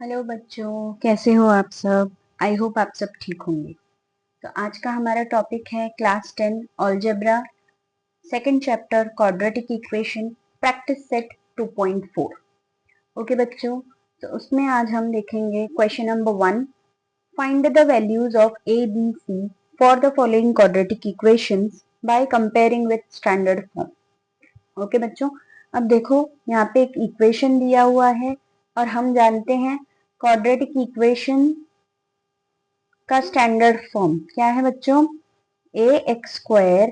Hello बच्चों, कैसे हो आप सब। आई होप आप सब ठीक होंगे। तो आज का हमारा टॉपिक है class 10 algebra, second chapter quadratic equation, practice set 2.4। Okay बच्चों, तो उसमें आज हम देखेंगे question number 1। Find the values of a b c for the following quadratic equations by comparing with standard form. Okay बच्चों, अब देखो यहाँ पे एक इक्वेशन दिया हुआ है और हम जानते हैं क्वाड्रेटिक इक्वेशन का स्टैंडर्ड फॉर्म क्या है बच्चों। A x square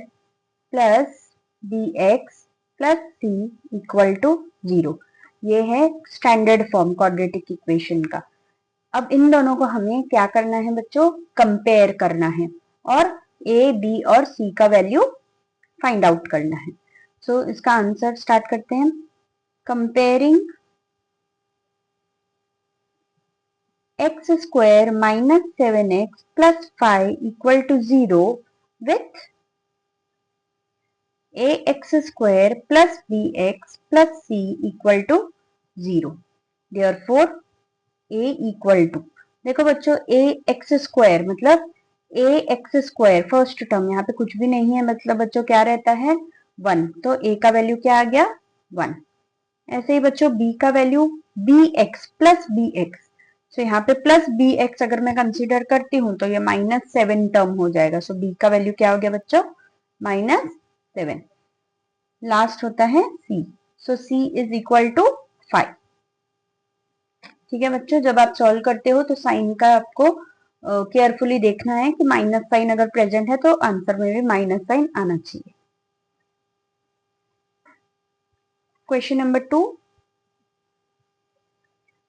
plus b x plus c equal to 0। ये है स्टैंडर्ड फॉर्म क्वाड्रेटिक इक्वेशन का। अब इन दोनों को हमें क्या करना है बच्चों, कंपेयर करना है और ए बी और सी का वैल्यू फाइंड आउट करना है। सो इसका आंसर स्टार्ट करते हैं। Comparing x square minus 7x plus 5 equal to 0 with ax square plus bx plus c equal to 0। Therefore a equal to, देखो बच्चों a x square मतलब a x square first term, यहाँ पे कुछ भी नहीं है मतलब बच्चों क्या रहता है 1, तो a का वैल्यू क्या आ गया 1। ऐसे ही बच्चों b का वैल्यू bx प्लस bx, सो यहाँ पे प्लस bx अगर मैं कंसीडर करती हूँ तो ये -7 टर्म हो जाएगा। सो b का वैल्यू क्या हो गया बच्चों -7। लास्ट होता है c, so c is equal to 5। ठीक है बच्चों, जब आप सॉल्व करते हो तो साइन का आपको केयरफुली देखना है कि माइनस साइन अगर प्रेजेंट है तो आंसर में भी माइनस साइन आना चाहिए। Question number 2।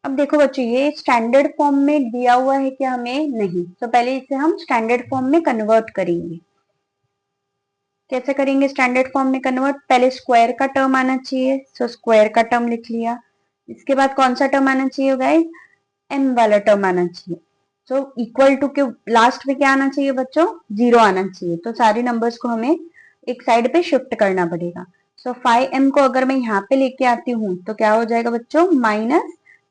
अब देखो बच्चों, ये स्टैंडर्ड फॉर्म में दिया हुआ है कि हमें नहीं, तो पहले इसे हम स्टैंडर्ड फॉर्म में कन्वर्ट करेंगे। कैसे करेंगे स्टैंडर्ड फॉर्म में कन्वर्ट, पहले स्क्वायर का टर्म आना चाहिए, सो स्क्वायर का टर्म लिख लिया। इसके बाद कौन सा टर्म आना चाहिए गाइस, m वाला टर्म आना चाहिए। तो इक्वल टू के लास्ट में क्या आना चाहिए बच्चों, 0 आना चाहिए। तो सारे नंबर्स को हमें एक साइड पे शिफ्ट करना पड़ेगा। सो 5m को अगर मैं यहाँ पे लेके आती हूँ तो क्या हो जाएगा बच्चों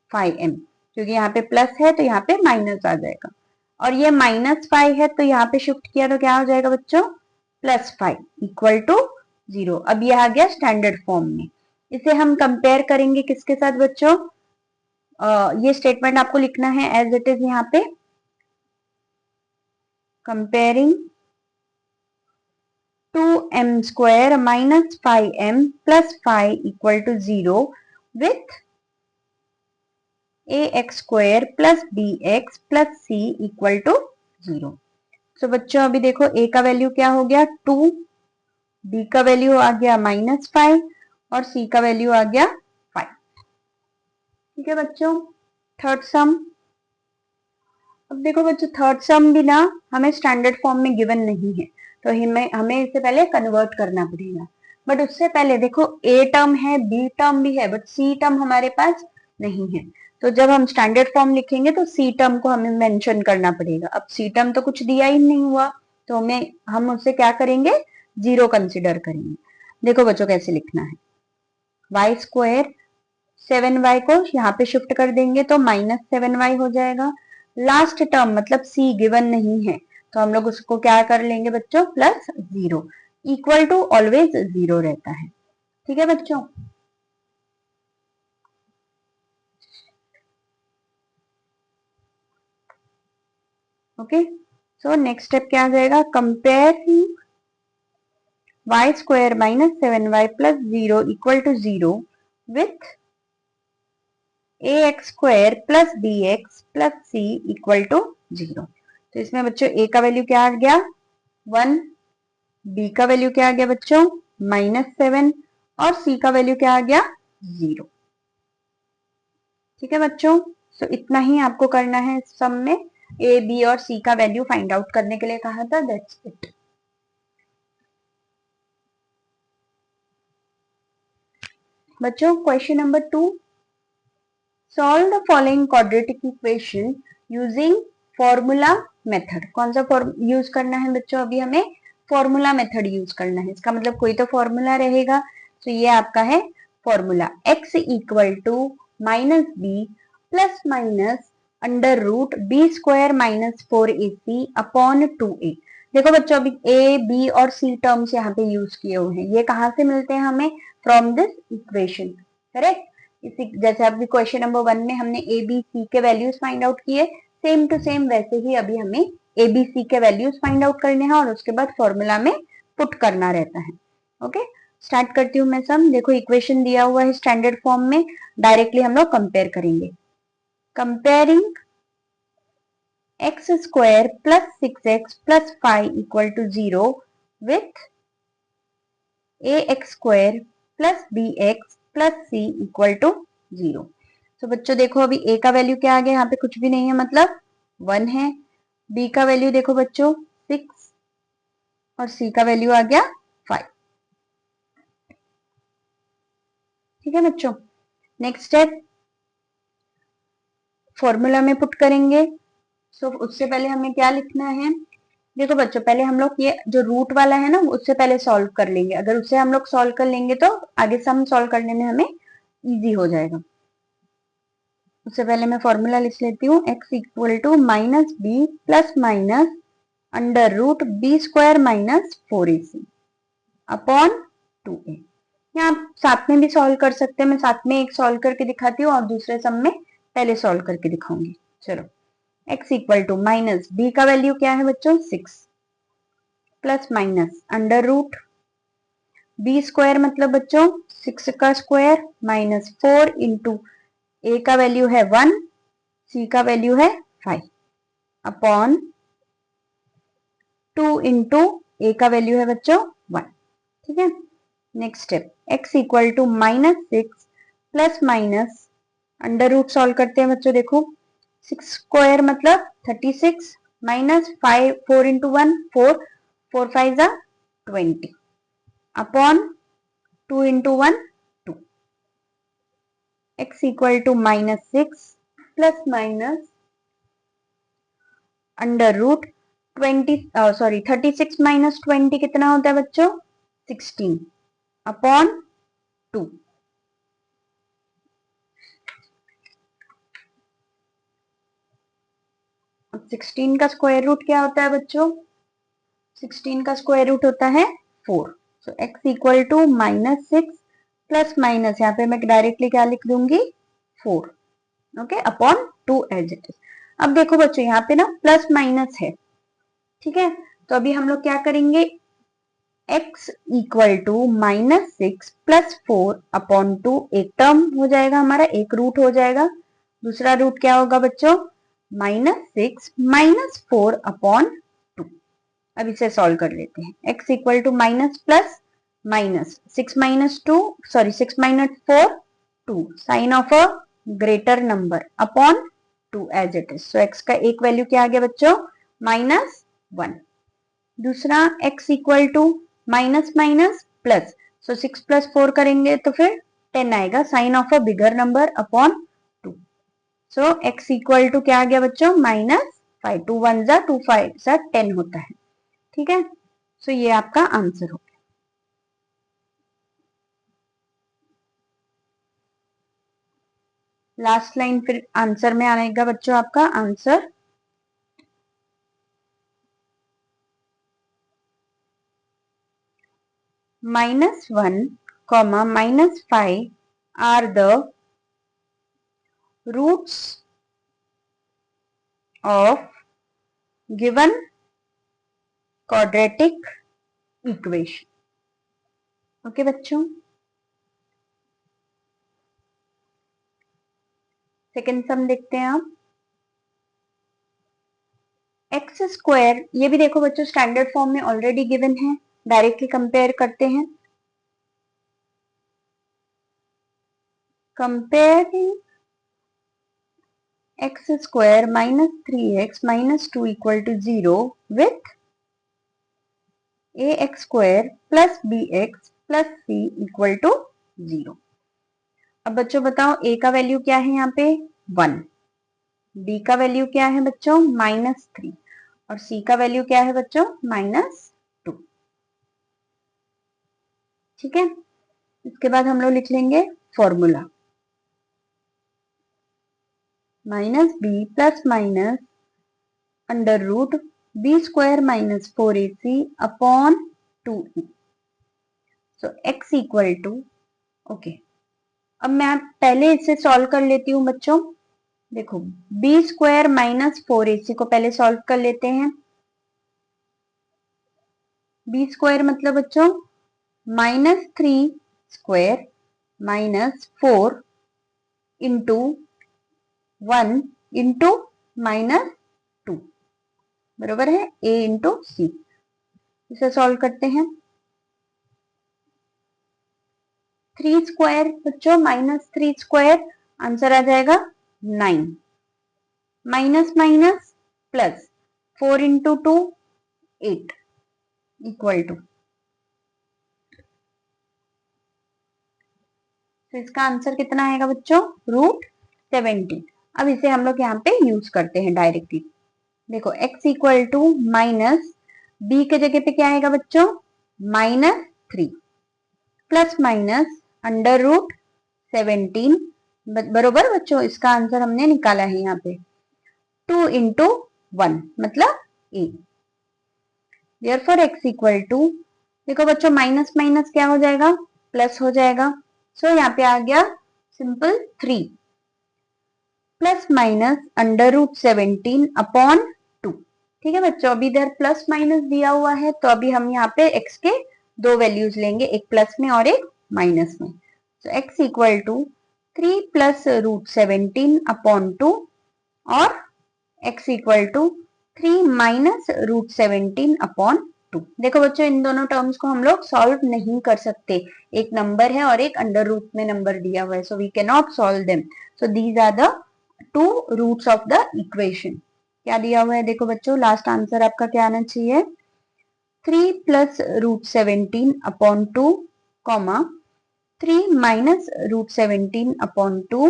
-5m, क्योंकि यहाँ पे प्लस है तो यहाँ पे माइनस आ जाएगा। और ये -5 है तो यहाँ पे शिफ्ट किया तो क्या हो जाएगा बच्चों +5 इक्वल टू 0। अब ये आ गया स्टैंडर्ड फॉर्म में। इसे हम कंपेयर करेंगे किसके साथ बच्चों, ये स्टेटमेंट आपको लिखना है एज इट इज यहाँ पे। Comparing 2m square minus 5m plus 5 equal to 0 with ax square plus bx plus c equal to 0। So बच्चों अभी देखो a का वैल्यू क्या हो गया 2, b का वैल्यू आ गया -5 और c का वैल्यू आ गया 5। ठीक है बच्चों, थर्ड सम। अब देखो बच्चों, थर्ड सम भी ना हमें स्टैंडर्ड फॉर्म में गिवन नहीं है, तो हमें इसे पहले कन्वर्ट करना पड़ेगा। बट उससे पहले देखो ए टर्म है, बी टर्म भी है, बट सी टर्म हमारे पास नहीं है। तो जब हम स्टैंडर्ड फॉर्म लिखेंगे तो सी टर्म को हमें मेंशन करना पड़ेगा। अब सी टर्म तो कुछ दिया ही नहीं हुआ, तो हम उससे क्या करेंगे, 0 कंसिडर करेंगे। देखो बच्चों कैसे लिखना है, वाई स्क्वायर 7y को यहाँ पे शिफ्ट कर देंगे तो -7y हो जाएगा। लास्ट टर्म मतलब c गिवन नहीं है तो हम लोग उसको क्या कर लेंगे बच्चों +0, इक्वल टू ऑलवेज 0 रहता है। ठीक है बच्चों, ओके। सो नेक्स्ट स्टेप क्या आ जाएगा, compare y square -7y plus 0 equal to 0 with ax square plus bx plus c equal to 0। तो इसमें बच्चों a का वैल्यू क्या आ गया 1, b का वैल्यू क्या आ गया बच्चों -7 और c का वैल्यू क्या आ गया 0। ठीक है बच्चों, तो इतना ही आपको करना है इस सम में। a b और c का वैल्यू फाइंड आउट करने के लिए कहा था, दैट्स इट। बच्चों question number 2, solve the following quadratic equation using formula method. कौन सा यूज करना है बच्चों, अभी हमें फॉर्मूला मेथड यूज करना है। इसका मतलब कोई तो फॉर्मूला रहेगा, तो ये आपका है formula x equal to -b plus minus under root b square minus 4ac upon 2a। देखो बच्चों अभी a b और c टर्म्स यहाँ पे यूज किए हुए हैं, ये कहाँ से मिलते हैं हमें? From this equation, correct. इसी जैसे अभी क्वेश्चन नंबर 1 में हमने a b c के वैल्यूज फाइंड आउट किए, सेम टू सेम वैसे ही अभी हमें a b c के वैल्यूज फाइंड आउट करने हैं और उसके बाद फॉर्मूला में पुट करना रहता है। ओके, स्टार्ट करती हूँ मैं सम। देखो इक्वेशन दिया हुआ है स्टैंडर्ड फॉर्म में, डायरेक्टली हम लोग कंपेयर करेंगे। Comparing x square plus 6x plus 5 equal to 0 with ax square plus bx plus c equal to 0। तो बच्चों देखो अभी a का वैल्यू क्या आ गया, यहाँ पे कुछ भी नहीं है मतलब 1 है। b का वैल्यू देखो बच्चों 6 और c का वैल्यू आ गया 5। ठीक है बच्चों, नेक्स्ट स्टेप फॉर्मूला में पुट करेंगे। सो उससे पहले हमें क्या लिखना है? देखो बच्चों पहले हम लोग ये जो रूट वाला है ना उससे पहले सॉल्व कर लेंगे, अगर उससे हम लोग सॉल्व कर लेंगे तो आगे सम सॉल्व करने में हमें इजी हो जाएगा। उससे पहले मैं फॉर्मूला लिख लेती हूँ, x equal to minus b plus minus under root b square minus 4ac upon 2a। यहाँ आप साथ में भी सॉल्व कर सकते हैं, मैं साथ में एक सॉल्व करके दिखाती हूँ और दूसरे सम में पहले सॉल्व करके दिखाऊंगी। चलो, x equal to minus b का वैल्यू क्या है बच्चों 6 plus minus under root b square मतलब बच्चों 6 का स्क्वायर माइनस 4 इंटू ए का वैल्यू है 1, सी का वैल्यू है 5 अपॉन 2 इंटू ए का वैल्यू है बच्चों 1। ठीक है, next step x equal to minus 6 plus minus under root solve करते हैं बच्चों। देखो 6 स्क्वायर मतलब 36 माइनस 5 4 इंटू 1 4 4 5 जा 20 upon 2 into 1 2। x equal to minus 6 plus minus under root 36 minus 20 कितना होता है बच्चों 16 अपॉन 2। अब 16 का स्क्वायर रूट क्या होता है बच्चों? 16 का स्क्वायर रूट होता है 4। So x equal to minus 6 plus minus यहाँ पे मैं डायरेक्टली क्या लिख दूंगी 4, okay, upon 2 as it is. अब देखो बच्चों यहाँ पे ना प्लस माइनस है, ठीक है, तो अभी हम लोग क्या करेंगे x equal to minus 6 plus 4 upon 2, एक टर्म हो जाएगा हमारा, एक रूट हो जाएगा। दूसरा रूट क्या होगा बच्चों माइनस 6 माइनस 4 अपॉन 2। अब इसे सॉल्व कर लेते हैं। x equal to minus plus minus 6 minus 2 sorry 6 minus 4 2 sign of a greater number upon 2 as it is. So x का एक वैल्यू क्या आ गया बच्चों माइनस 1। दूसरा x equal to minus minus plus, so 6 plus 4 करेंगे तो फिर 10 आएगा sign of a bigger number upon 2। So x equal to क्या आ गया बच्चों माइनस 5 2 1 जा 2 5 जा 10 होता है। ठीक है, सो ये आपका आंसर हो गया। लास्ट लाइन फिर आंसर में आएगा बच्चों आपका answer -1, -5 are the roots of given quadratic equation। Okay बच्चों, सेकेंड सम देखते हैं आप। एक्स स्क्वायर, ये भी देखो बच्चों स्टैंडर्ड फॉर्म में ऑलरेडी गिवन है, डायरेक्टली कंपेयर करते हैं। Comparing x square minus 3x minus 2 equal to 0 with ax square plus bx plus c equal to 0। अब बच्चों बताओ a का वैल्यू क्या है यहाँ पे 1, b का वैल्यू क्या है बच्चों -3 और c का वैल्यू क्या है बच्चों -2। ठीक है, इसके बाद हम लोग लिख लेंगे formula. Minus b plus minus under root b square minus 4ac upon 2e। So x equal to, okay, अब मैं पहले इसे सॉल्व कर लेती हूँ बच्चों। देखो बी स्क्वायर माइनस 4ac को पहले सॉल्व कर लेते हैं। बी स्क्वायर मतलब बच्चों -3 स्क्वायर माइनस 4 इंटू 1 इंटू -2 बराबर है a इंटू सी। इसे सॉल्व करते हैं। 3 स्क्वायर बच्चों -3 स्क्वायर, आंसर आ जाएगा 9, minus minus plus 4 into 2 8 equal to, तो इसका आंसर कितना आएगा बच्चों, √17। अब इसे हम लोग यहाँ पे यूज करते हैं डायरेक्टली। देखो x equal to minus b के जगह पे क्या आएगा बच्चों, -3 प्लस माइनस √17 बरोबर बच्चों, इसका आंसर हमने निकाला है यहाँ पे 2 इंटू 1 मतलब a। Therefore x equal to, देखो बच्चों माइनस माइनस क्या हो जाएगा, प्लस हो जाएगा। सो यहाँ पे आ गया सिंपल 3 प्लस माइनस √17 अपॉन 2। ठीक है बच्चों, अभी इधर प्लस माइनस दिया हुआ है तो अभी हम यहाँ पे x के दो वैल्यूज लेंगे, एक प्लस में और एक माइनस में। तो x equal to 3 plus √17 upon 2 और x equal to 3 minus √17 upon 2। देखो बच्चों इन दोनों टर्म्स को हम लोग सॉल्व नहीं कर सकते, एक नंबर है और एक अंडर रूट में नंबर दिया हुआ है, so we can not solve them. So these are the two roots of the equation. क्या दिया हुआ है देखो बच्चों, लास्ट आंसर आपका क्या आना चाहिए, 3 plus √17 upon 2 comma 3 minus √17 upon 2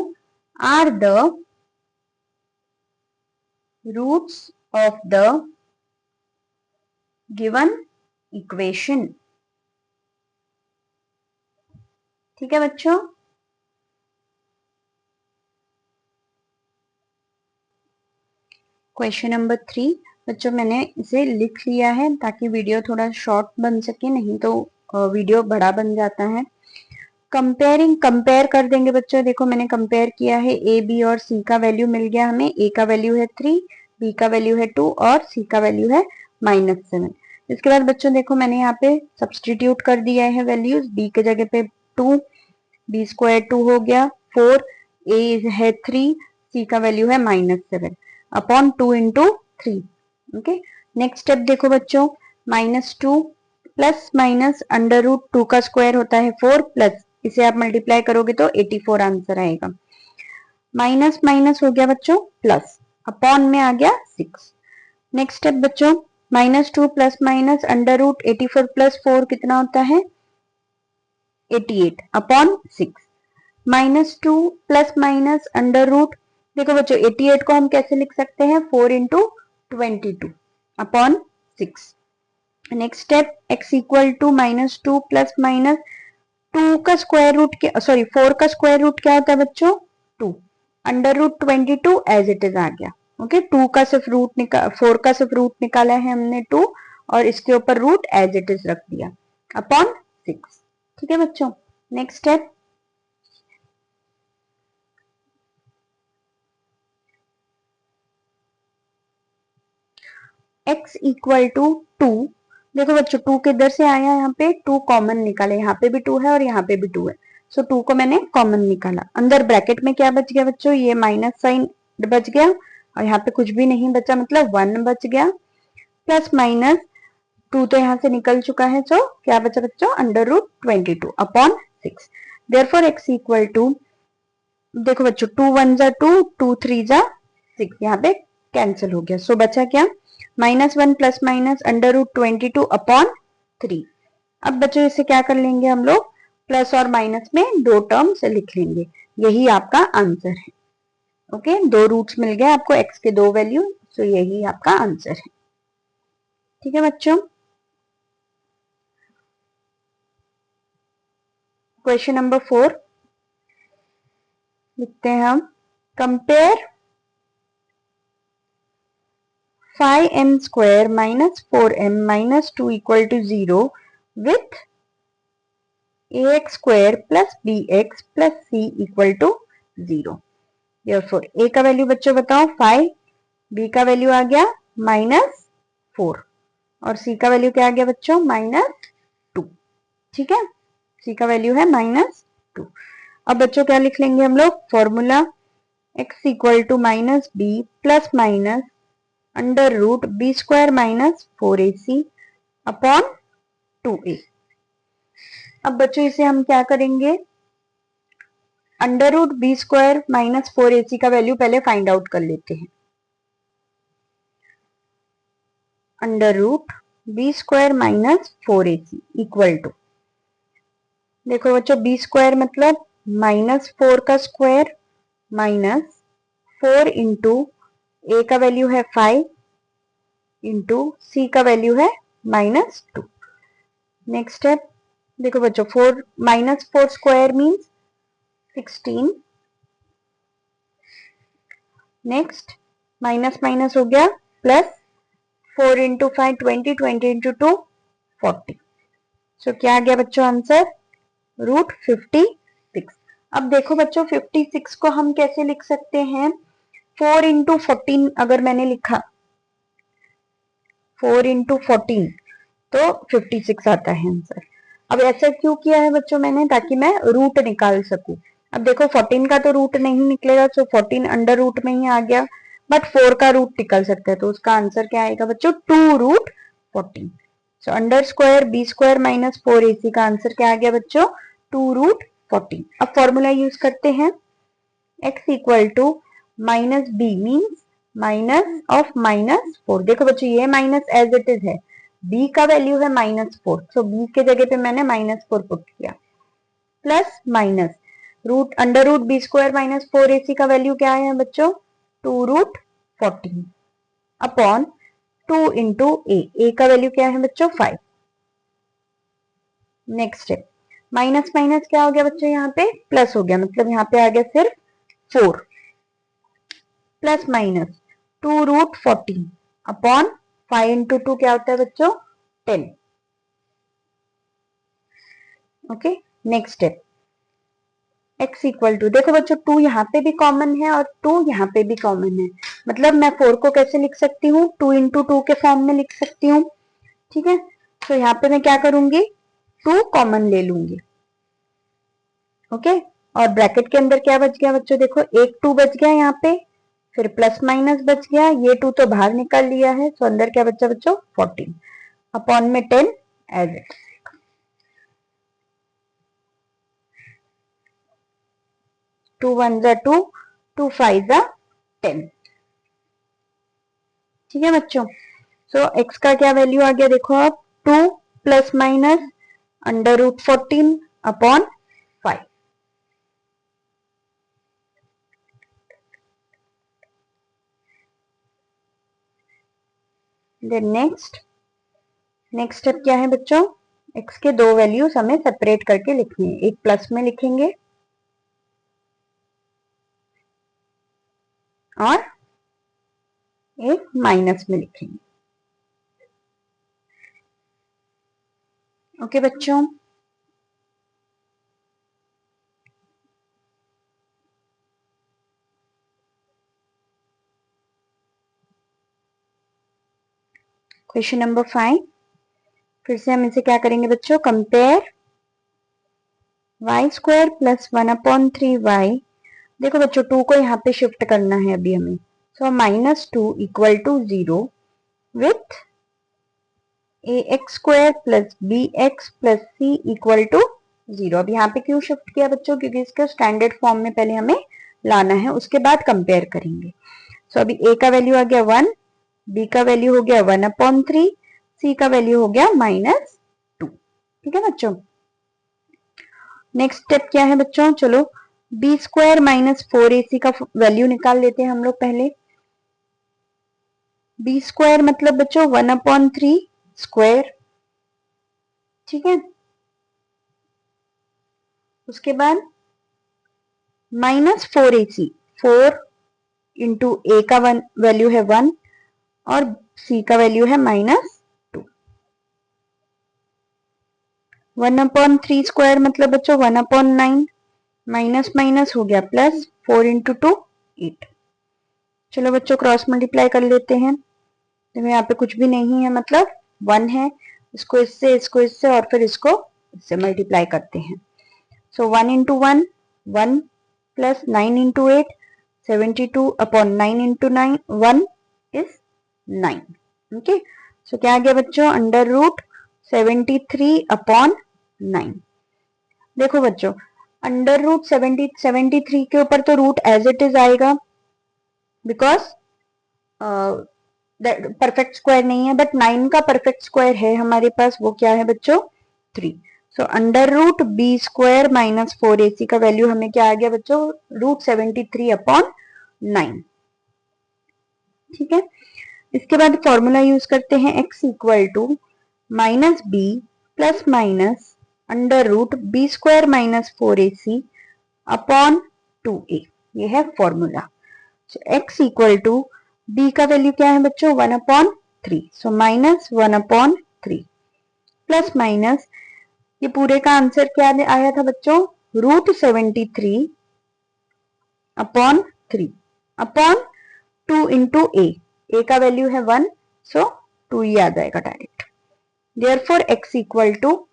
are the roots of the given equation. ठीक है बच्चों, क्वेश्चन नंबर 3 बच्चों मैंने इसे लिख लिया है ताकि वीडियो थोड़ा शॉर्ट बन सके, नहीं तो वीडियो बड़ा बन जाता है। कंपेयर कर देंगे बच्चों। देखो मैंने कंपेयर किया है, ए बी और सी का वैल्यू मिल गया हमें। ए का वैल्यू है 3, बी का वैल्यू है 2 और सी का वैल्यू है -7। इसके बाद बच्चों देखो मैंने यहाँ पे सब्सटीट्यूट कर दिया है वैल्यूज। बी के जगह पे 2, बी स्क्वायर 2 हो गया, 4, ए है 3, सी का वैल्यू है -7 upon 2 into 3। Okay, next step देखो बच्चों, -2 प्लस माइनस √2 का स्क्वायर होता है 4 प्लस, इसे आप मल्टीप्लाई करोगे तो 84 आंसर आएगा। माइनस माइनस हो गया बच्चों प्लस, अपॉन में आ गया 6। नेक्स्ट स्टेप बच्चों, -2 प्लस माइनस √84 प्लस 4 कितना होता है 88 अपॉन 6। -2 प्लस माइनस √ देखो बच्चों 88 को हम कैसे लिख सकते हैं, 4 into 22 upon 6। Next step, x equal to -2 plus minus 2 का स्क्वायर रूट, सॉरी 4 का स्क्वायर रूट क्या होता है बच्चों 2, √22 एज इट इज आ गया। ओके, 2 का सिर्फ रूट निकाल, 4 का सिर्फ रूट निकाला है हमने 2 और इसके ऊपर रूट एज इट इज रख दिया अपॉन 6। ठीक है बच्चों, next step, x equal to 2। देखो बच्चों 2 किधर से आया, यहाँ पे 2 कॉमन निकाले, यहाँ पे भी 2 है और यहाँ पे भी 2 है। सो 2 को मैंने कॉमन निकाला, अंदर ब्रैकेट में क्या बच गया बच्चों, ये माइनस साइन बच गया और यहाँ पे कुछ भी नहीं बचा, मतलब 1 बच गया, प्लस माइनस 2 तो यहाँ से निकल चुका है, सो क्या बचा बच्चों √22 upon 6। Therefore x equal to, देखो बच्चों 2 1 जा 2, 2 3 जा 6, यहाँ पे कैंसिल हो गया। सो बचा क्या, -1 प्लस माइनस √22 अपॉन 3। अब बच्चों इसे क्या कर लेंगे हम लोग, प्लस और माइनस में दो टर्म्स लिख लेंगे, यही आपका आंसर है। ओके, दो रूट्स मिल गए आपको, x के दो वैल्यू, सो यही आपका आंसर है। ठीक है बच्चों, क्वेश्चन नंबर 4 लिखते हैं हम, compare 5m square minus 4m minus 2 equal to 0 with ax square plus bx plus c equal to 0. Therefore a का वैल्यू बच्चों बताओ 5, b का वैल्यू आ गया -4 और c का वैल्यू क्या आ गया बच्चों -2. ठीक है, c का वैल्यू है -2. अब बच्चों क्या लिख लेंगे हम लोग, formula x equal to -b plus minus under root b square minus 4ac upon 2a. अब बच्चों इसे हम क्या करेंगे, under root b square minus 4ac का वैल्यू पहले फाइंड आउट कर लेते हैं. Under root b square minus 4ac equal to, देखो बच्चों बी स्क्वायर मतलब -4 का स्क्वायर माइनस 4 इंटू ए का वैल्यू है 5 इंटू सी का वैल्यू है -2. नेक्स्ट स्टेप देखो बच्चों, -4 square means 16. Next minus minus हो गया प्लस 4 इंटू 5 20, 20 इंटू 2 40. सो क्या आ गया बच्चों आंसर, √56. अब देखो बच्चों 56 को हम कैसे लिख सकते हैं, 4 इंटू 14 अगर मैंने लिखा 4 इंटू 14 तो 56 आता है आंसर. अब ऐसा क्यों किया है बच्चों मैंने, ताकि मैं रूट निकाल सकूं. अब देखो 14 का तो रूट नहीं निकलेगा, सो 14 अंडर रूट में ही आ गया, बट 4 का रूट निकल सकता है, तो उसका आंसर क्या आएगा बच्चों 2√14. So under square b square minus 4ac का आंसर क्या आ गया बच्चों 2√14. अब फॉर्मूला यूज करते हैं, x equal to minus b means minus of -4. देखो बच्चों ये माइनस एज इट इज है, b का वैल्यू है -4, सो b के जगह पे मैंने -4 पुट किया, plus minus root under root b square minus 4ac का वैल्यू क्या है बच्चों 2√14 अपॉन 2 इंटू ए का वैल्यू क्या है बच्चों 5. नेक्स्ट स्टेप माइनस माइनस क्या हो गया बच्चों, यहाँ पे प्लस हो गया, मतलब यहाँ पे आ गया सिर्फ 4 प्लस माइनस 2√14 अपॉन 5 इंटू 2 क्या होता है बच्चों 10. Okay, next step x equal to, देखो बच्चों 2 यहाँ पे भी कॉमन है और 2 यहाँ पे भी कॉमन है, मतलब मैं 4 को कैसे लिख सकती हूँ 2 इंटू 2 के फॉर्म में लिख सकती हूँ. ठीक है, तो यहाँ पे मैं क्या करूंगी 2 कॉमन ले लूंगी. ओके, और ब्रैकेट के अंदर क्या बच गया बच्चों, देखो एक 2 बच गया यहाँ पे, फिर प्लस माइनस बच गया, ये 2 तो बाहर निकाल लिया है, तो अंदर क्या बचा बच्चों 14 अपॉन में 10 एज इट. 2 1 जा 2, 2 5 जा 10. ठीक है बच्चों, सो x का क्या वैल्यू आ गया देखो आप 2 plus minus under root 14 upon 5. Then next step क्या है बच्चों, x के दो वैल्यूज हमें सेपरेट करके लिखनी है, एक प्लस में लिखेंगे और एक माइनस में लिखेंगे. ओके बच्चों, क्वेश्चन नंबर 5, फिर से हम इसे क्या करेंगे बच्चों, compare y square plus 1/3y. देखो बच्चों 2 को यहाँ पे शिफ्ट करना है अभी हमें, so -2 equal to 0 with ax square plus bx plus c equal to 0. अब यहाँ पे क्यों शिफ्ट किया बच्चों, क्योंकि इसका स्टैंडर्ड फॉर्म में पहले हमें लाना है, उसके बाद कंपेयर करेंगे. सो अभी a का वैल्यू आ गया 1, b का वैल्यू हो गया 1/3, c का वैल्यू हो गया -2. ठीक है बच्चों, नेक्स्ट स्टेप क्या है बच्चों, चलो बी स्क्वायर माइनस 4ac का वैल्यू निकाल लेते हैं हम लोग पहले. बी स्क्वायर मतलब बच्चों 1/3 स्क्वायर. ठीक है, उसके बाद -4ac, 4 इंटू ए का वैल्यू है 1 और c का वैल्यू है -2। 1/3 स्क्वायर मतलब बच्चों 1/9, माइनस माइनस हो गया प्लस, 4 × 2 8। चलो बच्चों क्रॉस मल्टीप्लाई कर लेते हैं। तो यहाँ पे कुछ भी नहीं है मतलब 1 है, इसको इससे और फिर इसको इससे मल्टीप्लाई करते हैं। सो 1 × 1 1 प्लस 9 × 8 72/9 × 9 1 इज 9। ओके, सो क्या आ गया बच्चों, √73/9। देखो बच्चों √73 के ऊपर तो रूट एज इट इज आएगा, बिकॉज परफेक्ट स्क्वायर नहीं है, बट 9 का परफेक्ट स्क्वायर है हमारे पास, वो क्या है बच्चों 3। सो √b² - 4ac का वैल्यू हमें क्या आ गया बच्चों, √73/9। ठीक है, इसके बाद फॉर्मूला यूज करते हैं, x = -b plus minus √b² - 4ac/2a। ये है फॉर्मूला। x = b का वैल्यू क्या है बच्चों 1/3, सो -1/3 प्लस माइनस, ये पूरे का आंसर क्या आया था बच्चों, √73/3 अपॉन 2 × a का वैल्यू है 1, सो 2 ही आ जाएगा डायरेक्ट। देयरफॉर x =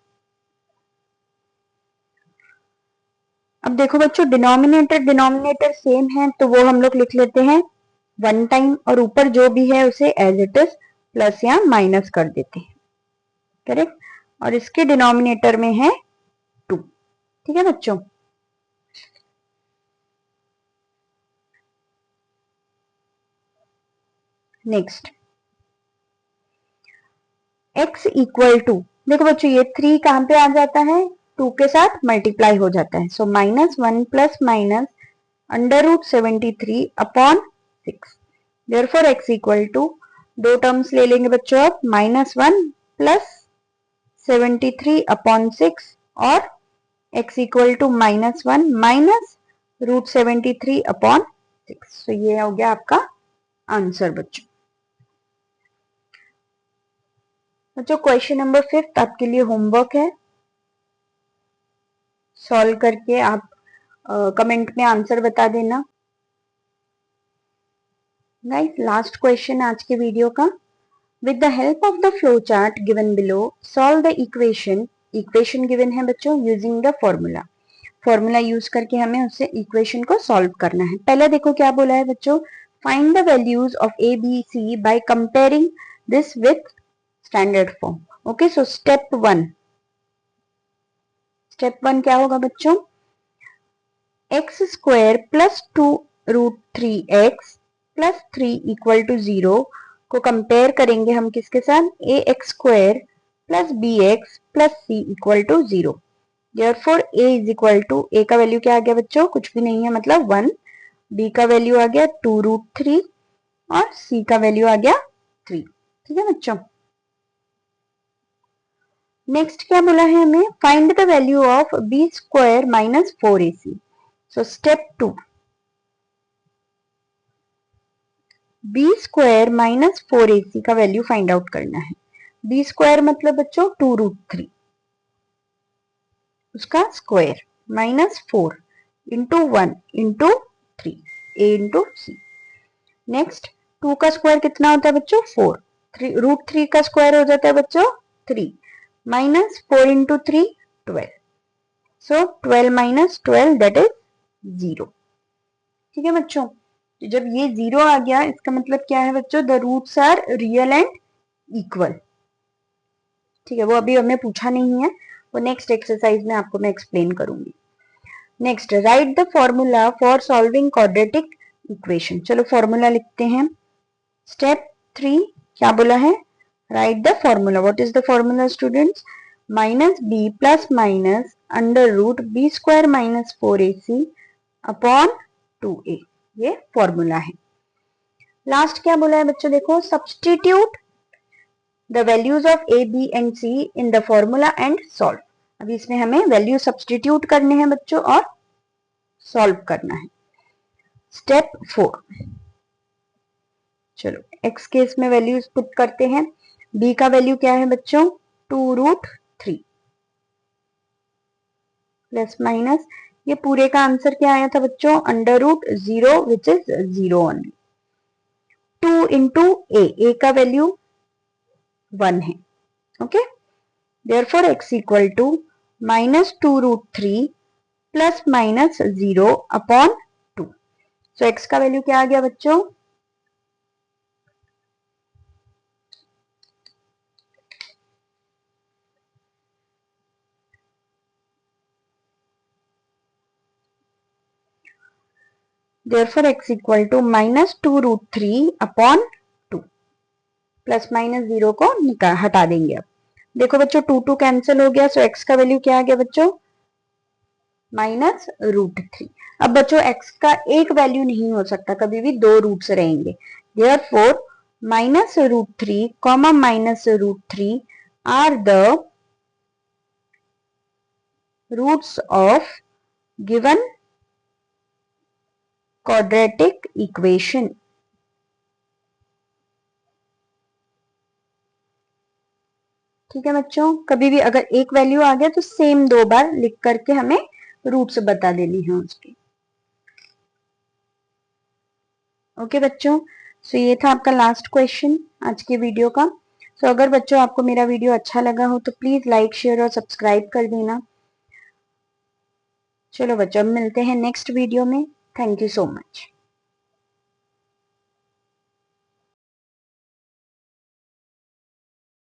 अब देखो बच्चों डिनोमिनेटर सेम है, तो वो हम लोग लिख लेते हैं 1 टाइम, और ऊपर जो भी है उसे एज इट इज प्लस या माइनस कर देते हैं। करेक्ट, और इसके डिनोमिनेटर में है 2। ठीक है बच्चों, नेक्स्ट x = देखो बच्चों ये 3 कहां पे आ जाता है, 2 के साथ मल्टीप्लाई हो जाता है, सो -1 प्लस माइनस √73/6। देयरफॉर x = दो टर्म्स ले लेंगे बच्चों अब, -1 प्लस 73/6 और x = -1 माइनस √73/6। तो ये हो गया आपका आंसर बच्चों। बच्चों क्वेश्चन नंबर 5 आपके लिए होमवर्क है, सॉल्व करके आप कमेंट में आंसर बता देना। गाइस लास्ट क्वेश्चन आज के वीडियो का, with the help of the flow chart given below solve the equation given है बच्चों यूजिंग द फॉर्मूला यूज करके हमें उससे इक्वेशन को सॉल्व करना है। पहले देखो क्या बोला है बच्चों, find the values of a b c by comparing this with standard form. Okay, so step one क्या होगा बच्चों, x² प्लस 2√3x प्लस 3 = 0 को कंपेयर करेंगे हम किसके साथ, ax² plus bx plus c = 0। Therefore a का वैल्यू क्या आ गया बच्चों, कुछ भी नहीं है मतलब 1, b का वैल्यू आ गया 2√3 और c का वैल्यू आ गया 3। ठीक है बच्चों, नेक्स्ट क्या बोला है हमें, find the value of b² - 4ac। So step 2, b² - 4ac का वैल्यू फाइंड आउट करना है। b² मतलब बच्चों 2√3, उसका square minus 4 into 1 into 3 a into c। Next 2 का स्क्वायर कितना होता है बच्चों 4, √3 का स्क्वायर हो जाता है बच्चों 3 minus 4 into 3 12, so 12 minus 12 that is 0। ठीक है बच्चों, तो जब ये 0 आ गया इसका मतलब क्या है बच्चों, the roots are real and equal. ठीक है, वो अभी हमें पूछा नहीं है, वो नेक्स्ट एक्सरसाइज में आपको मैं एक्सप्लेन करूंगी। Next right the formula for solving quadratic equation. चलो फॉर्मूला लिखते हैं। स्टेप 3 क्या बोला है, right the formula. What is the formula students, -b plus minus √b² - 4ac upon 2a, ये फॉर्मूला है। लास्ट क्या बोला है बच्चों, देखो substitute the values of a b and c in the formula and solve. अभी इसमें हमें वैल्यू सब्सटीट्यूट करने हैं बच्चों और सॉल्व करना है। स्टेप 4, चलो x के इसमें वैल्यूज पुट करते हैं। b का वैल्यू क्या है बच्चों, 2√3 प्लस माइनस, ये पूरे का आंसर क्या आया था बच्चों, √0 which is 0 only. 2 into a का वैल्यू 1 है। Okay, therefore x equal to -2√3 plus minus 0 upon 2। So x का वैल्यू क्या आ गया बच्चों, therefore x equal to -2√3 upon 2। Plus minus 0 को हटा देंगे। अब देखो बच्चों 2 कैंसिल हो गया, सो x का वैल्यू क्या आ गया बच्चों, -√3। अब बच्चों x का एक वैल्यू नहीं हो सकता, कभी भी दो रूट्स रहेंगे। therefore -√3 comma -√3 are the roots of given quadratic equation. ठीक है बच्चों, कभी भी अगर एक वैल्यू आ गया तो सेम दो बार लिख करके हमें रूट्स बता देनी है उसकी। ओके बच्चों, सो ये था आपका लास्ट क्वेश्चन आज के वीडियो का। सो अगर बच्चों आपको मेरा वीडियो अच्छा लगा हो तो प्लीज लाइक शेयर और सब्सक्राइब कर देना। चलो बच्चों, मिलते हैं नेक्स्ट वीडियो में। Thank you so much.